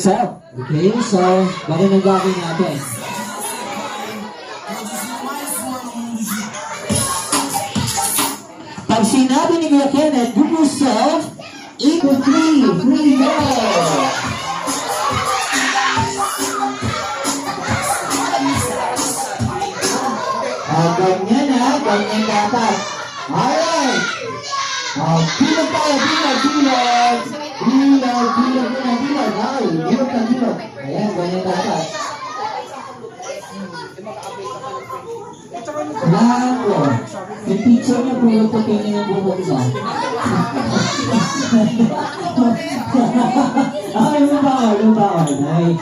So, okay, so, bakit nang gagawin natin? Pag sinabi ni Kuya Kenneth, give yourself equal free more. Ganyan ha, ganyan dapat. Alright. Bilog tayo, bilog. Ay, bilog. Ayan, ganyan dapat. Lahat ko. Yung teacher niya, puro puti niya yung buhok niya. Ay, lumbaon. Ay.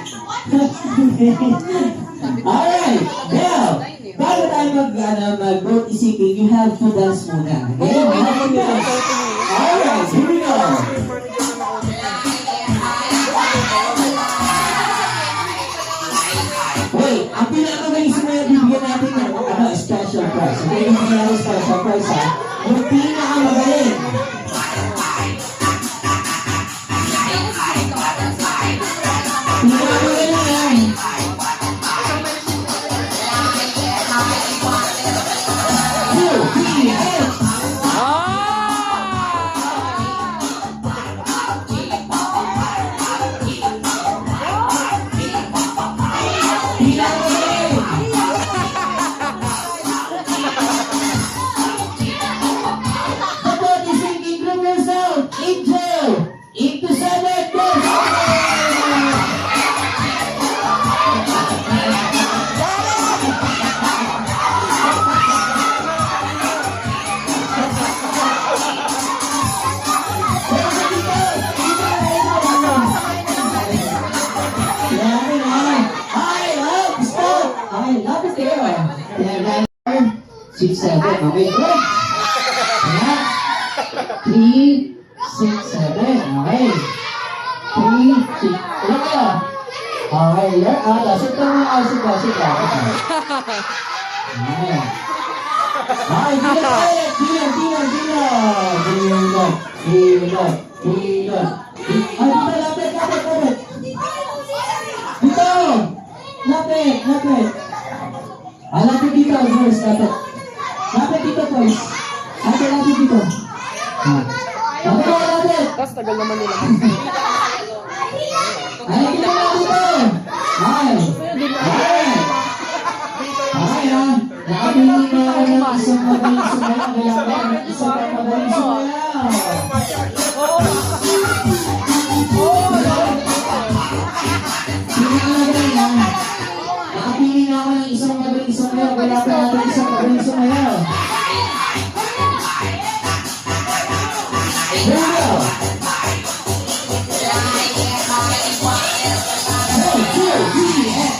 Alright, now, bago tayo mag-vote isipin, you have to dance muna. Okay? Alright, here we go. Wait, ang pinakagaling sa mga bibigyan natin ng special prize. Okay, yung pinakagaling special prize ha. Yung pinakamagaling. Pinakagaling yan. Six, seven, okay, good. Ayan. 3, 6, 7, okay. 3, 6, ulit ka. Okay, yan. Sit down. Ayan. Okay, bilog. Ay, lapit. Dito. Lapit. Lapit dito, first, lapit. Lapit dito, boys. Lapit dito. Lapit. Tapos tagal naman nila. Ay, dito na dito. Ay, ha. Nakabili na ako ng isang magaling sumayaw. Nakapili na ako ng isang magaling sumayaw. Wala pa natin isang magaling sumayaw. Here we go. 1, 2, 3, and...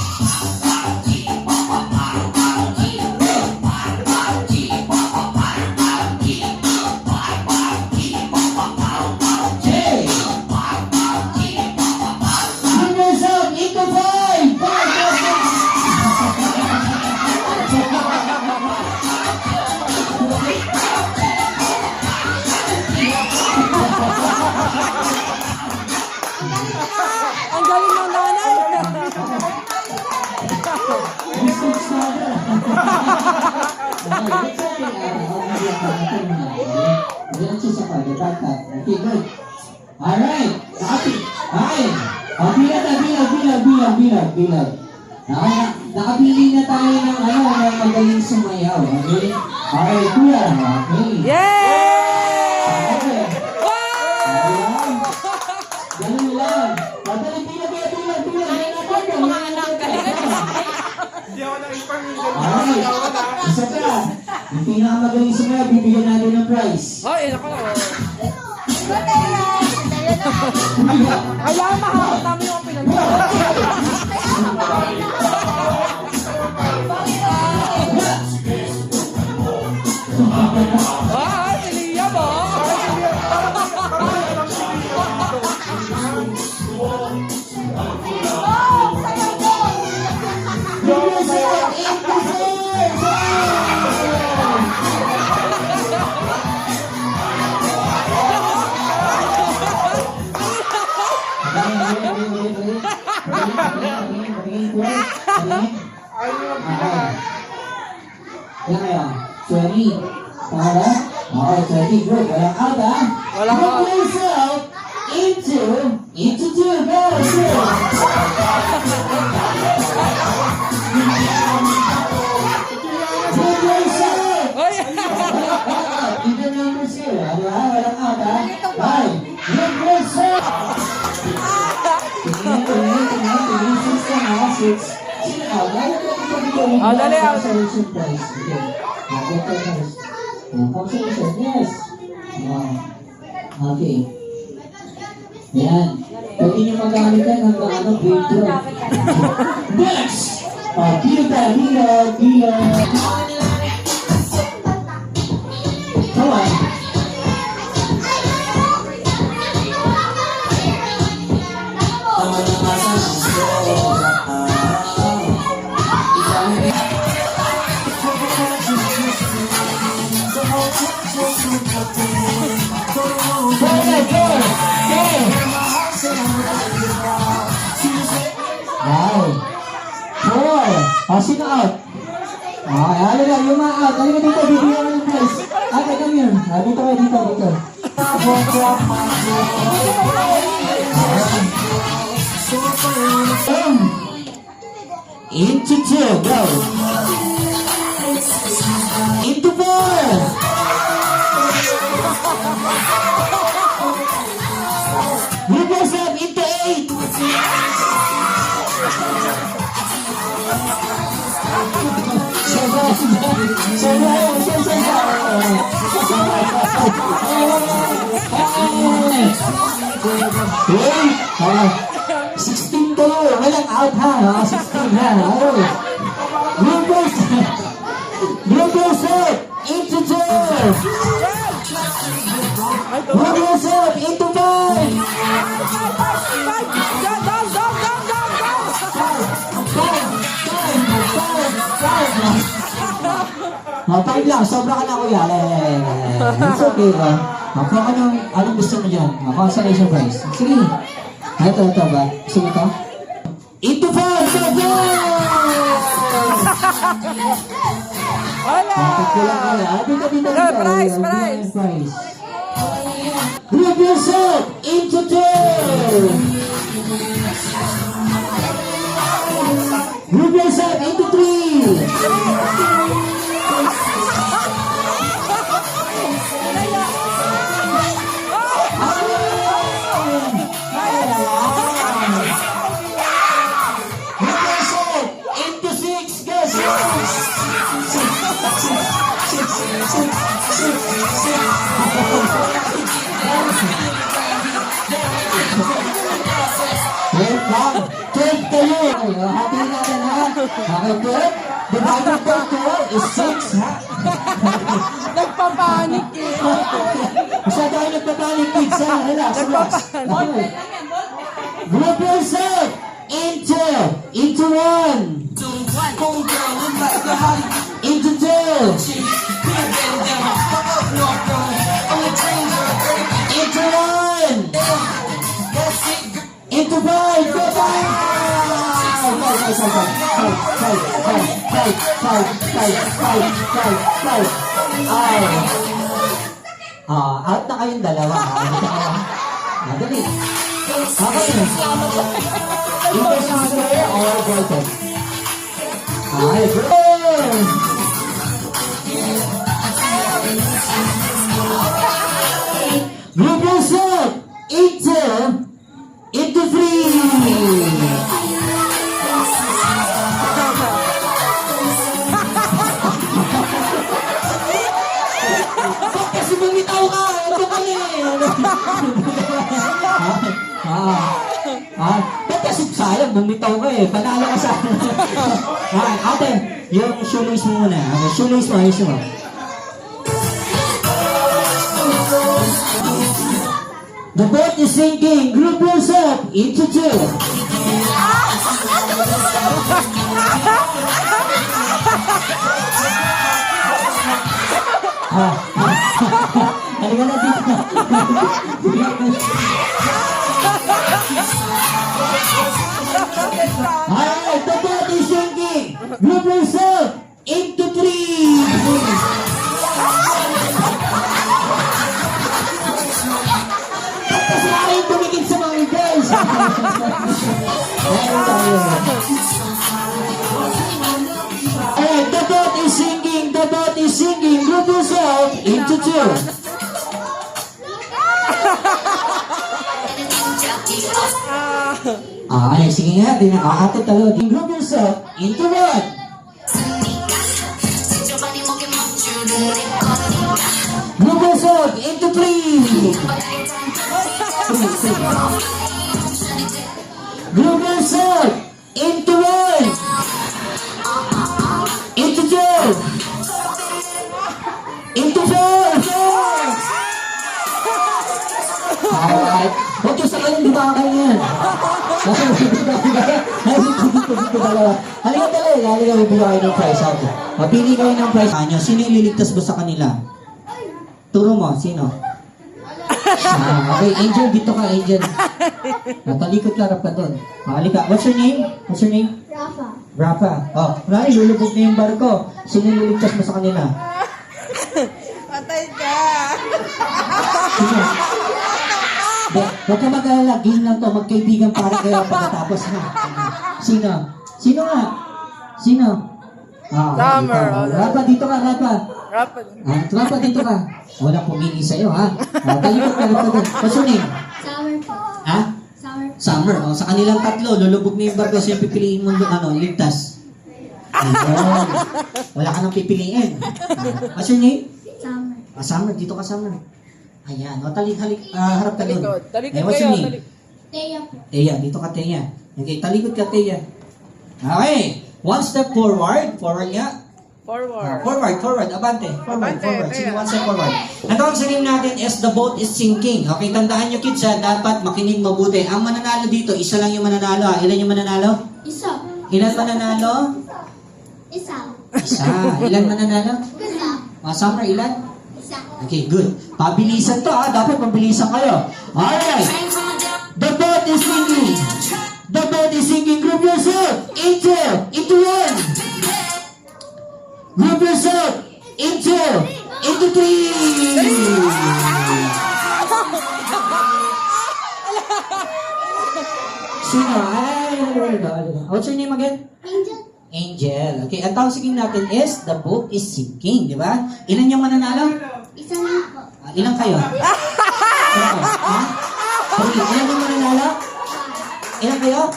Ang galing ng nanay. Okay, good. Alright. Bilag. Nakabili na tayo ng magaling sumayaw. Okay? Alright, kuya. Okay. Yay! Okay. Wow! Ganun lang. Padali, bilag. Mga anak ka. Hindi ako nang-ipamigil. Alright. Isa ka. Yung pinakamagaling sumayaw, bibigyan natin ng prize. Ay, ako. Kailangan mahabot namin yung si Lia ba? Patingin, Kurt. Patingin. Ayaw yung Okay. pinaka. Ilan kayo? 20. Para? Okay, 20. Good. Walang out, ha? Walang out. Put yourself into two. Go, shoot. Put yourself. Oy! Even numbers here. Ano ha? Walang out, ha? Right. Put yourself. Tingnan. Six ka na. Six. Sino out? Oh, dali out. Consolation prize. Okay. Better first. Consolation. Yes. Okay. Yan. Pwede nyo magamit yan hanggang ano, grade 12. Next! Kita. Come on. Wow. 4. Sino out? Ano na, yung mga out. Ano ka dito, bibigyan ka ng prize. Ate, come here. Dito kayo, dito. Into 2, go. Into 4. Move yourself into 8. Hey, 16 kayo. Walang out ha. 16 ha. Move yourself into 2. Move yourself into 5. Time lang, sobra ka na kuya. It's okay ba? Kung anong gusto mo dyan? Consolation prize. Sige. Ito ba? Gusto mo ito? Into 5! Go! Wala! Dito. Prize. Group yourself into 2! Group yourself into 3! Wait lang. 12 kayo. Hati natin ha. Okay, 12. Divided by 12 is 6 ha. Nagpapanik eh. Masyado kayo nagpapanik kids ha. Relax. Okay. Group yourself into 1. Into 2. Into 1. Into 5. Go back. 5. Out na kayong dalawa. Madali. Okay. Investment player or boycott? Ay, bro! Group yourself into 3! Kasi bumitaw ka! Ito kami! Ba't kasi sayang, bumitaw ka eh. Panalo ka sa ate, yung shoelace mo muna. Shoelace mo, ayos mo. The boat is sinking. Group yourself into 2. Halika na dito. Group result, into 3. Kasi ayaw tumikit sa mga guys. Meron tayo. Alright, the boat is sinking. The boat is sinking. Group result, into 2. Ay, sige nga, di nakakatid talaga. Group yourself into 1. Group yourself into 3. Group yourself into 1. Into 2. Into 4. Alright. Huwag yung sakayin, di ba kayo yan? Halika talaga, halika, bibili kayo ng prize. Okay. Mapili kayo ng prize. Sino yung liligtas mo sa kanila? Turo mo, sino? Okay, Angel, dito ka, Angel. Natalikot ka, rap ka doon. Halika, what's your name? What's your name? Rafa. Rafa. Oh, kunwari, lulubog na yung barko. Sino yung liligtas mo sa kanila? Patay ka. Sino? Huwag ka mag-alala, game lang to, magkaibigan para kayo pagkatapos na. Sino? Sino nga? Sino? Summer. Rafa, dito ka, Rafa. Rapid. Rafa, dito ka. Wala pumili sa'yo, ha? Talikot ka, Rafa. What's your name? Summer po. Ha? Summer. Summer. Oh, sa kanilang tatlo, lulubog na yung barko, siya pipiliin mo, ligtas. Ayun. Wala ka nang pipiliin. What's your name? Summer. Summer, dito ka, Summer. Ayan. O, harap ka doon. Talikod. Talikod What's kayo. your name? Teya po. Teya, dito ka, Teya. Okay, talikod ka, Teya. Okay, one step forward. Forward nga. Forward. Forward. Abante. Forward. Abante, Sige, Teya. one step forward. Ang tawag sa game natin is the boat is sinking. Okay, tandaan nyo, kids, ha, dapat makinig mabuti. Ang mananalo dito, isa lang yung mananalo. Ha? Ilan yung mananalo? Isa. Ilan mananalo? Isa. Isa. Ilan mananalo? Isa. Summer, ilan? Isa. Okay, good. Pabilisan to, ha. Dapat pabilisan kayo. Alright. The boat is sinking. The boat is sinking. Group yourself into 1. Group yourself into 3. Sino? What's your name again? Angel. Angel. Okay, ang tawag sa game natin is the boat is sinking, di ba? Ilan yung mananalo? Isa lang po. Ilan kayo? Ilan kayo? Ha? 3. Ilan yung mananalo? Ilan kayo?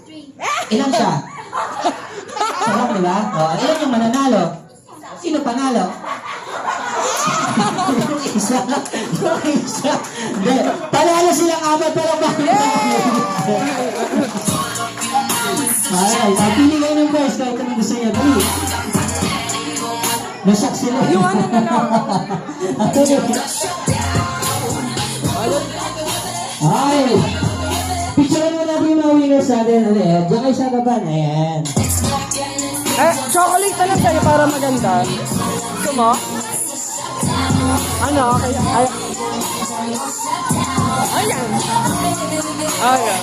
3. Ilan siya? Sarap, di ba? Ilan yung mananalo? Sino panalo? Isa. Isa. Hindi. Panalo silang apat pero bakit? Alright, pili kayo ng prize kahit anong gusto niya. Dali. Nasak sila. Yung ano na lang. Ay! Picturean mo natin yung mga winners natin. Ano eh? Diyan kayo sa harapan. Ayan. Chocolate na lang sa'yo para maganda. Gusto mo? Ano? Ayan. Ayan.